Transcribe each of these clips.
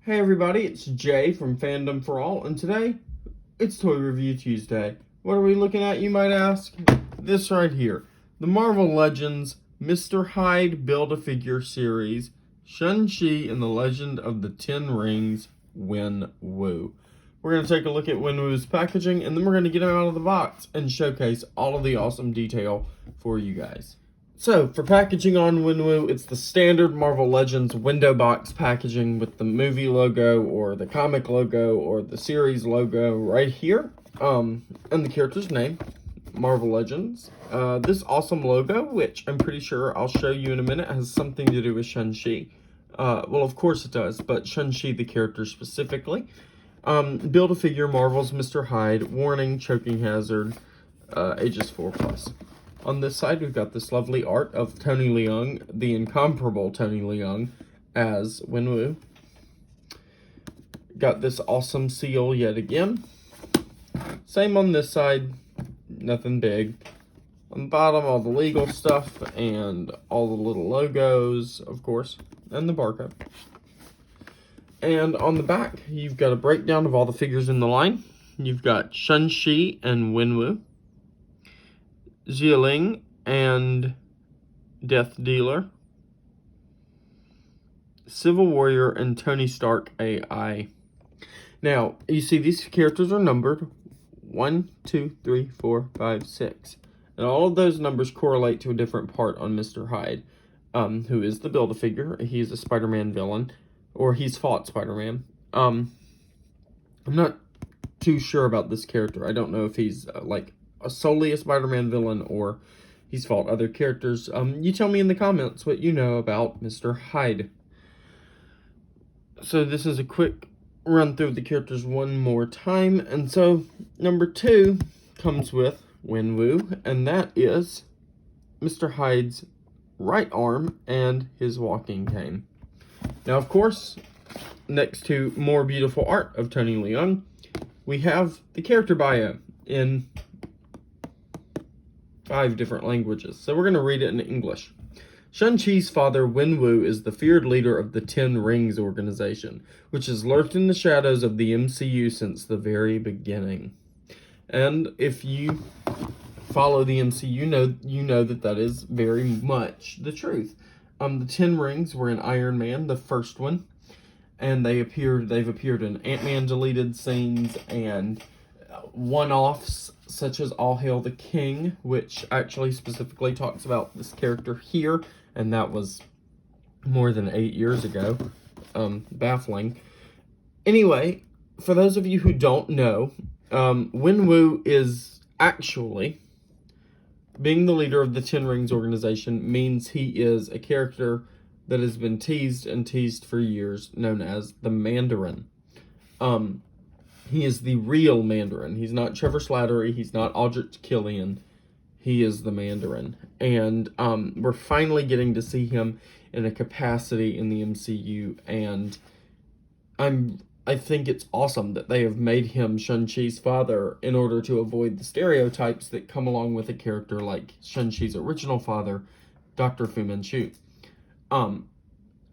Hey everybody, it's Jay from Fandom for All, and today it's Toy Review Tuesday. What are we looking at, you might ask? This right here, the Marvel Legends Mr. Hyde Build-A-Figure series, Shang-Chi and the Legend of the Ten Rings, Wenwu. We're going to take a look at Wenwu's packaging, and then we're going to get him out of the box and showcase all of the awesome detail for you guys. So, for packaging on Wenwu, it's the standard Marvel Legends window box packaging with the movie logo or the comic logo or the series logo right here. And the character's name, Marvel Legends. This awesome logo, which I'm pretty sure I'll show you in a minute, has something to do with Shang-Chi. Well, of course it does, but Shang-Chi, the character specifically. Build-A-Figure Marvel's Mr. Hyde, warning, choking hazard, ages 4+. On this side, we've got this lovely art of Tony Leung, the incomparable Tony Leung, as Wenwu. Got this awesome seal yet again. Same on this side, nothing big. On the bottom, all the legal stuff and all the little logos, of course, and the barcode. And on the back, you've got a breakdown of all the figures in the line. You've got Shang-Chi and Wenwu, Xialing and Death Dealer, Civil Warrior, and Tony Stark AI. Now, you see these characters are numbered 1, 2, 3, 4, 5, 6. And all of those numbers correlate to a different part on Mr. Hyde, who is the Build-A-Figure. He's a Spider-Man villain, or he's fought Spider-Man. I'm not too sure about this character. I don't know if he's, solely a Spider-Man villain, or he's fought other characters. You tell me in the comments what you know about Mr. Hyde. So this is a quick run through of the characters one more time. And so number 2 comes with Wenwu, and that is Mr. Hyde's right arm and his walking cane. Now, of course, next to more beautiful art of Tony Leung, we have the character bio in 5 different languages. So we're going to read it in English. Shang-Chi's father, Wenwu, is the feared leader of the Ten Rings organization, which has lurked in the shadows of the MCU since the very beginning. And if you follow the MCU, you know that that is very much the truth. The Ten Rings were in Iron Man, the first one, and they've appeared in Ant-Man deleted scenes and one-offs such as All Hail the King, which actually specifically talks about this character here, and that was more than 8 years ago. Baffling. Anyway, for those of you who don't know, Wenwu is actually, being the leader of the Ten Rings organization means he is a character that has been teased and teased for years, known as the Mandarin. He is the real Mandarin. He's not Trevor Slattery. He's not Aldrich Killian. He is the Mandarin. And we're finally getting to see him in a capacity in the MCU. And I think it's awesome that they have made him Shang-Chi's father in order to avoid the stereotypes that come along with a character like Shang-Chi's original father, Dr. Fu Manchu.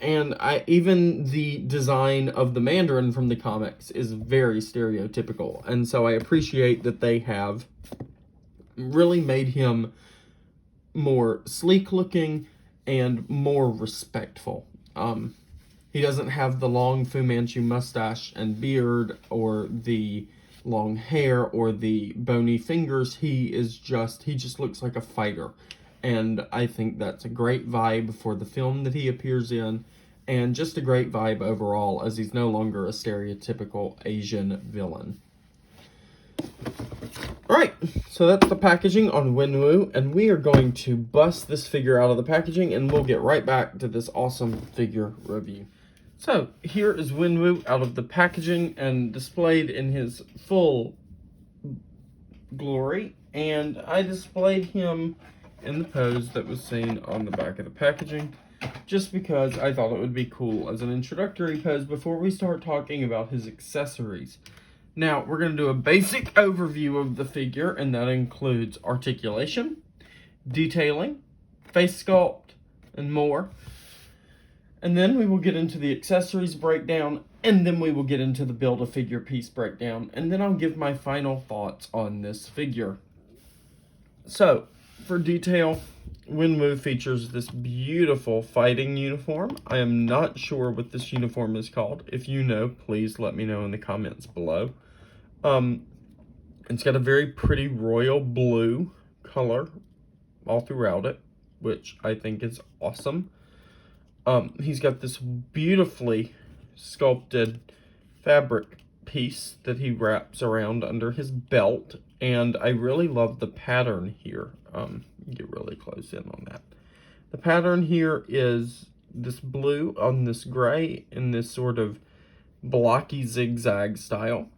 And even the design of the Mandarin from the comics is very stereotypical. And so I appreciate that they have really made him more sleek looking and more respectful. He doesn't have the long Fu Manchu mustache and beard, or the long hair, or the bony fingers. He just looks like a fighter. And I think that's a great vibe for the film that he appears in, and just a great vibe overall, as he's no longer a stereotypical Asian villain. Alright, so that's the packaging on Wenwu, and we are going to bust this figure out of the packaging, and we'll get right back to this awesome figure review. So, here is Wenwu out of the packaging and displayed in his full glory, and I displayed him in the pose that was seen on the back of the packaging, just because I thought it would be cool as an introductory pose before we start talking about his accessories. Now, we're going to do a basic overview of the figure, and that includes articulation, detailing, face sculpt, and more. And then we will get into the accessories breakdown, and then we will get into the Build-A-Figure piece breakdown, and then I'll give my final thoughts on this figure. So, for detail, Wenwu features this beautiful fighting uniform. I am not sure what this uniform is called. If you know, please let me know in the comments below. It's got a very pretty royal blue color all throughout it, which I think is awesome. He's got this beautifully sculpted fabric piece that he wraps around under his belt, and I really love the pattern here. Get really close in on that. The pattern here is this blue on this gray in this sort of blocky zigzag style,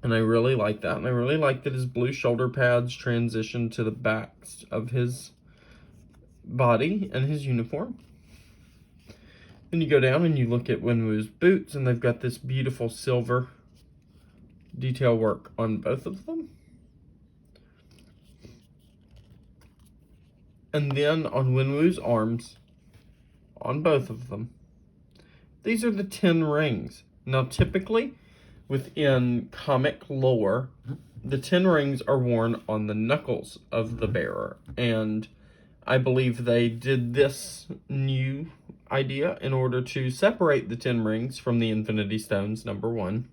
and I really like that. And I really like that his blue shoulder pads transition to the backs of his body and his uniform. Then you go down and you look at Wenwu's boots, and they've got this beautiful silver detail work on both of them. And then on Wenwu's arms, on both of them, these are the 10 rings. Now, typically, within comic lore, the 10 rings are worn on the knuckles of the bearer. And I believe they did this new idea in order to separate the 10 rings from the Infinity Stones, number 1.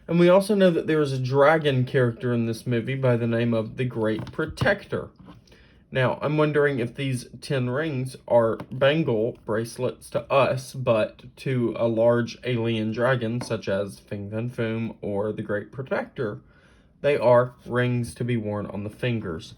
And we also know that there is a dragon character in this movie by the name of the Great Protector. Now, I'm wondering if these 10 rings are bangle bracelets to us, but to a large alien dragon such as Fing Fan Foom or the Great Protector, they are rings to be worn on the fingers.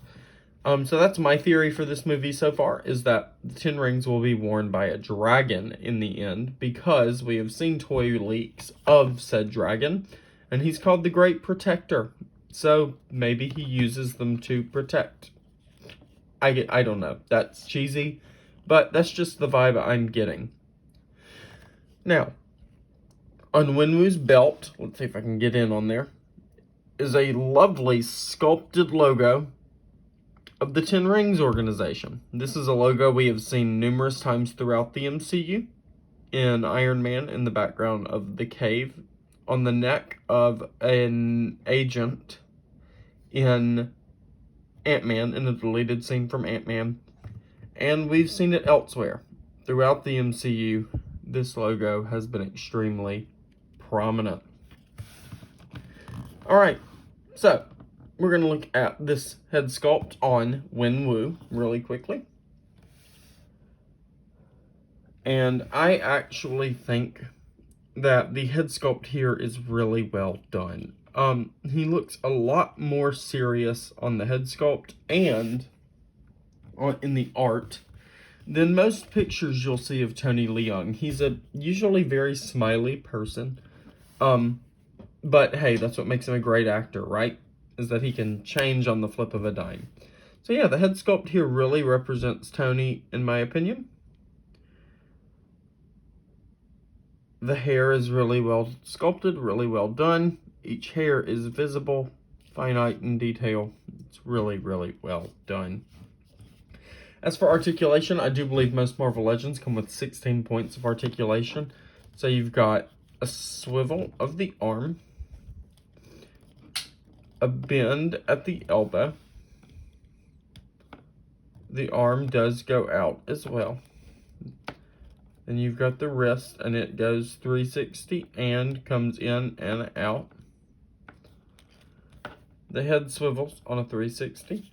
So that's my theory for this movie so far, is that the 10 rings will be worn by a dragon in the end, because we have seen toy leaks of said dragon, and he's called the Great Protector. So maybe he uses them to protect. I don't know. That's cheesy, but that's just the vibe I'm getting. Now, on Wenwu's belt, let's see if I can get in on there, is a lovely sculpted logo of the 10 Rings organization. This is a logo we have seen numerous times throughout the MCU. In Iron Man, in the background of the cave, on the neck of an agent in Ant-Man, in a deleted scene from Ant-Man, and we've seen it elsewhere. Throughout the MCU, this logo has been extremely prominent. Alright, so we're going to look at this head sculpt on Wenwu really quickly. And I actually think that the head sculpt here is really well done. He looks a lot more serious on the head sculpt and in the art than most pictures you'll see of Tony Leung. He's a usually very smiley person. But hey, that's what makes him a great actor, right? Is that he can change on the flip of a dime. So yeah, the head sculpt here really represents Tony, in my opinion. The hair is really well sculpted, really well done. Each hair is visible, finite in detail. It's really, really well done. As for articulation, I do believe most Marvel Legends come with 16 points of articulation. So you've got a swivel of the arm, a bend at the elbow. The arm does go out as well. Then you've got the wrist, and it goes 360 and comes in and out. The head swivels on a 360.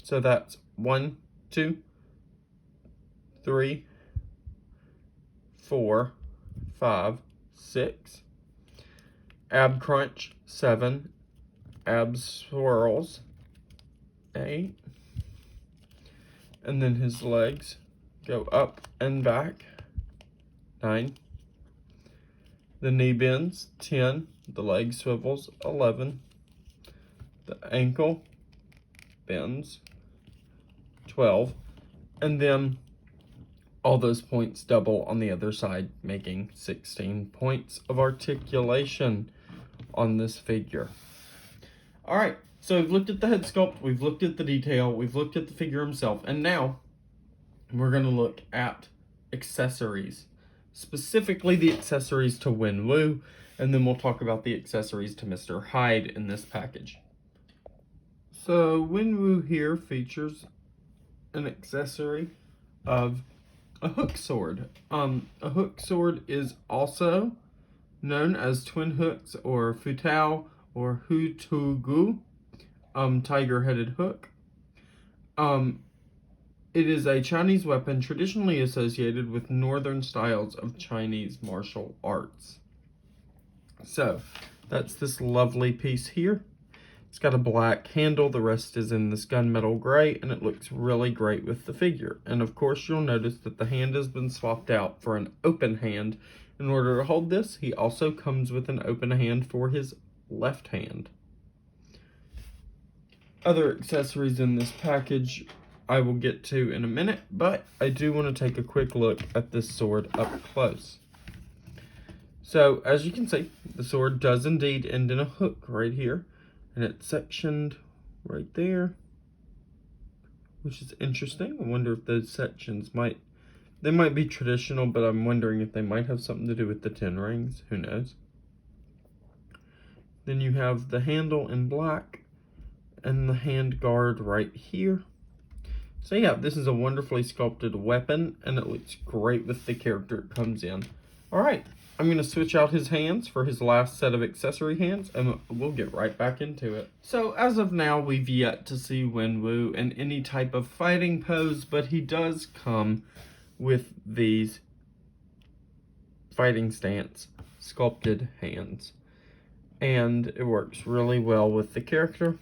So that's 1, 2, 3, 4, 5, 6. Ab crunch, 7. Ab swirls, 8. And then his legs go up and back, 9. The knee bends, 10. The leg swivels, 11. The ankle bends, 12. And then all those points double on the other side, making 16 points of articulation on this figure. Alright, so we've looked at the head sculpt, we've looked at the detail, we've looked at the figure himself, and now we're going to look at accessories, specifically the accessories to Wenwu, and then we'll talk about the accessories to Mr. Hyde in this package. So Wenwu here features an accessory of a hook sword. A hook sword is also known as twin hooks or futao or hutugu, tiger-headed hook. It is a Chinese weapon traditionally associated with northern styles of Chinese martial arts. So, that's this lovely piece here. It's got a black handle, the rest is in this gunmetal gray, and it looks really great with the figure. And of course, you'll notice that the hand has been swapped out for an open hand. In order to hold this, he also comes with an open hand for his left hand. Other accessories in this package I will get to in a minute, but I do want to take a quick look at this sword up close. So, as you can see, the sword does indeed end in a hook right here, and it's sectioned right there, which is interesting. I wonder if those sections might be traditional, but I'm wondering if they might have something to do with the 10 rings. Who knows? Then you have the handle in black and the hand guard right here. So yeah, this is a wonderfully sculpted weapon, and it looks great with the character it comes in. Alright, I'm going to switch out his hands for his last set of accessory hands, and we'll get right back into it. So as of now, we've yet to see Wenwu in any type of fighting pose, but he does come with these fighting stance sculpted hands, and it works really well with the character.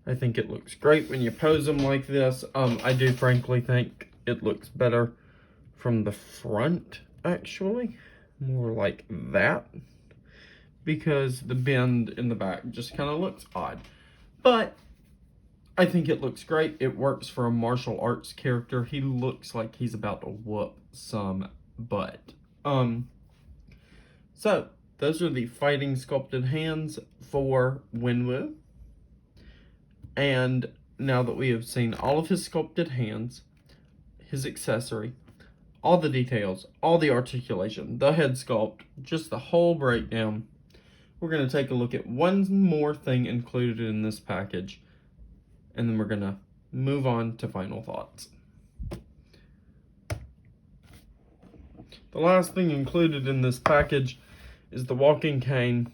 I think it looks great when you pose them like this. I do frankly think it looks better from the front, actually, more like that, because the bend in the back just kind of looks odd, but I think it looks great. It works for a martial arts character. He looks like he's about to whoop some butt. So those are the fighting sculpted hands for Wenwu. And now that we have seen all of his sculpted hands, his accessory, all the details, all the articulation, the head sculpt, just the whole breakdown, we're going to take a look at one more thing included in this package, and then we're going to move on to final thoughts. The last thing included in this package is the walking cane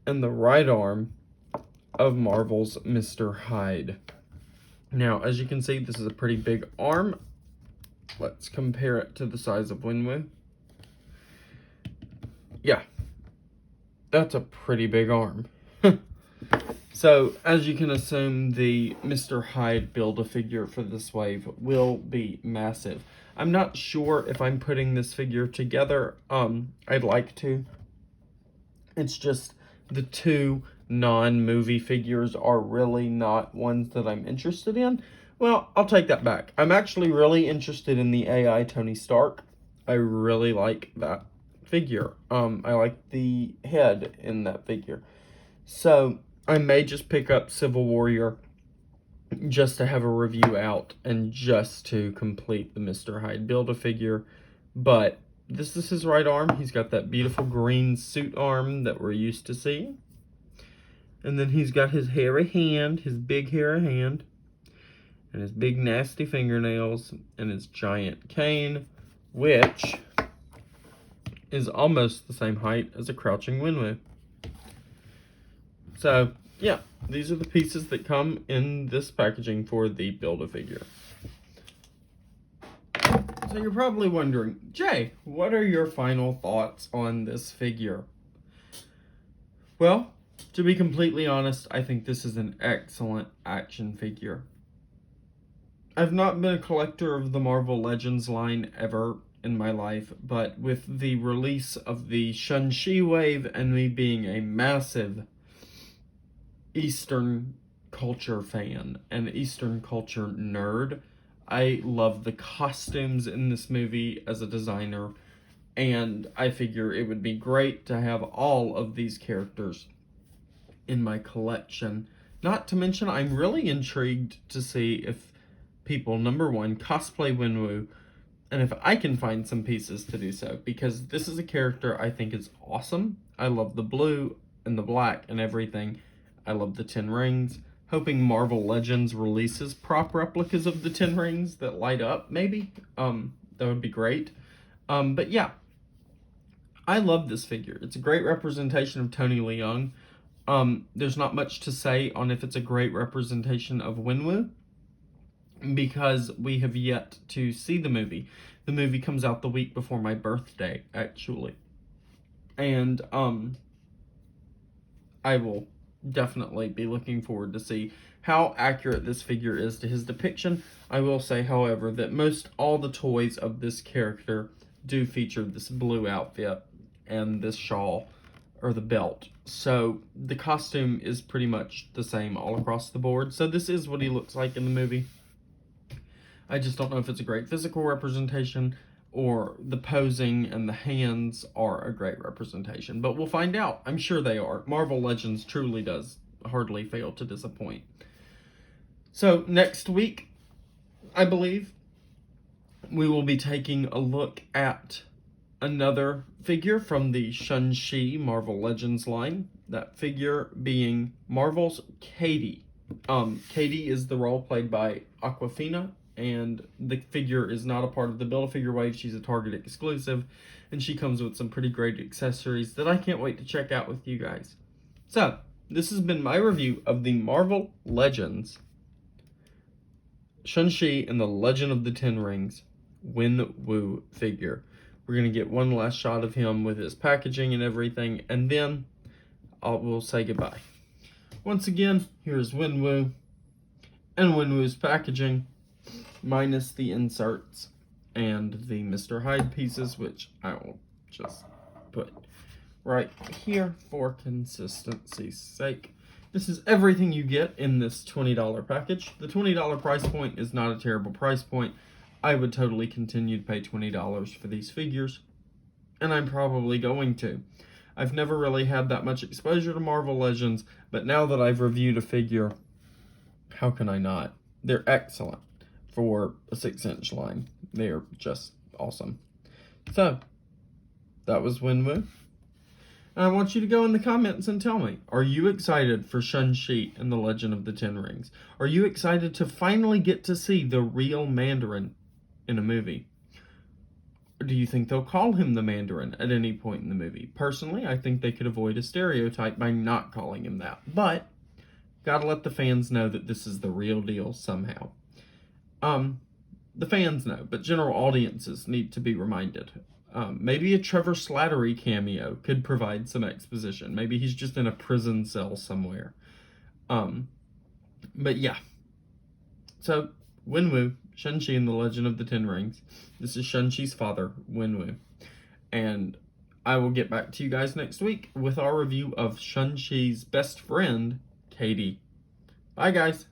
and the right arm of Marvel's Mr. Hyde. Now, as you can see, this is a pretty big arm. Let's compare it to the size of Wenwu. Yeah, that's a pretty big arm. So, as you can assume, the Mr. Hyde Build-A-Figure for this wave will be massive. I'm not sure if I'm putting this figure together. I'd like to. It's just the two non-movie figures are really not ones that I'm interested in. Well, I'll take that back. I'm actually really interested in the AI Tony Stark. I really like that figure. I like the head in that figure. So I may just pick up Civil Warrior just to have a review out and just to complete the Mr. Hyde Build-A-Figure. But this is his right arm. He's got that beautiful green suit arm that we're used to seeing. And then he's got his hairy hand, his big hairy hand, and his big nasty fingernails, and his giant cane, which is almost the same height as a crouching Wenwu. So, yeah, these are the pieces that come in this packaging for the Build-A-Figure. So you're probably wondering, Jay, what are your final thoughts on this figure? Well, to be completely honest, I think this is an excellent action figure. I've not been a collector of the Marvel Legends line ever in my life, but with the release of the Shang-Chi wave and me being a massive Eastern culture fan and Eastern culture nerd, I love the costumes in this movie as a designer, and I figure it would be great to have all of these characters in my collection. Not to mention, I'm really intrigued to see if people, number one, cosplay Wenwu, and if I can find some pieces to do so, because this is a character I think is awesome. I love the blue and the black and everything. I love the 10 rings. Hoping Marvel Legends releases prop replicas of the 10 rings that light up, maybe. That would be great. But yeah, I love this figure. It's a great representation of Tony Leung. There's not much to say on if it's a great representation of Wenwu, because we have yet to see the movie. The movie comes out the week before my birthday, actually. And I will definitely be looking forward to see how accurate this figure is to his depiction. I will say, however, that most all the toys of this character do feature this blue outfit and this shawl or the belt. So the costume is pretty much the same all across the board. So this is what he looks like in the movie. I just don't know if it's a great physical representation or the posing and the hands are a great representation. But we'll find out. I'm sure they are. Marvel Legends truly does hardly fail to disappoint. So next week, I believe, we will be taking a look at another figure from the Shang-Chi Marvel Legends line. That figure being Marvel's Katie. Katie is the role played by Awkwafina, and the figure is not a part of the Build-A-Figure wave. She's a Target exclusive, and she comes with some pretty great accessories that I can't wait to check out with you guys. So, this has been my review of the Marvel Legends Shang-Chi and the Legend of the Ten Rings Wenwu figure. We're going to get one last shot of him with his packaging and everything, and then we'll say goodbye. Once again, here's Wenwu and Wenwu's packaging, minus the inserts and the Mr. Hyde pieces, which I will just put right here for consistency's sake. This is everything you get in this $20 package. The $20 price point is not a terrible price point. I would totally continue to pay $20 for these figures, and I'm probably going to. I've never really had that much exposure to Marvel Legends, but now that I've reviewed a figure, how can I not? They're excellent for a 6-inch line. They are just awesome. So, that was Wenwu. And I want you to go in the comments and tell me, are you excited for Shang-Chi and the Legend of the Ten Rings? Are you excited to finally get to see the real Mandarin in a movie? Or do you think they'll call him the Mandarin at any point in the movie? Personally, I think they could avoid a stereotype by not calling him that. But, gotta let the fans know that this is the real deal somehow. The fans know, but general audiences need to be reminded. Maybe a Trevor Slattery cameo could provide some exposition. Maybe he's just in a prison cell somewhere. But yeah. So, Wenwu, Shang-Chi and the Legend of the Ten Rings. This is Shang-Chi's father, Wenwu. And I will get back to you guys next week with our review of Shang-Chi's best friend, Katie. Bye, guys.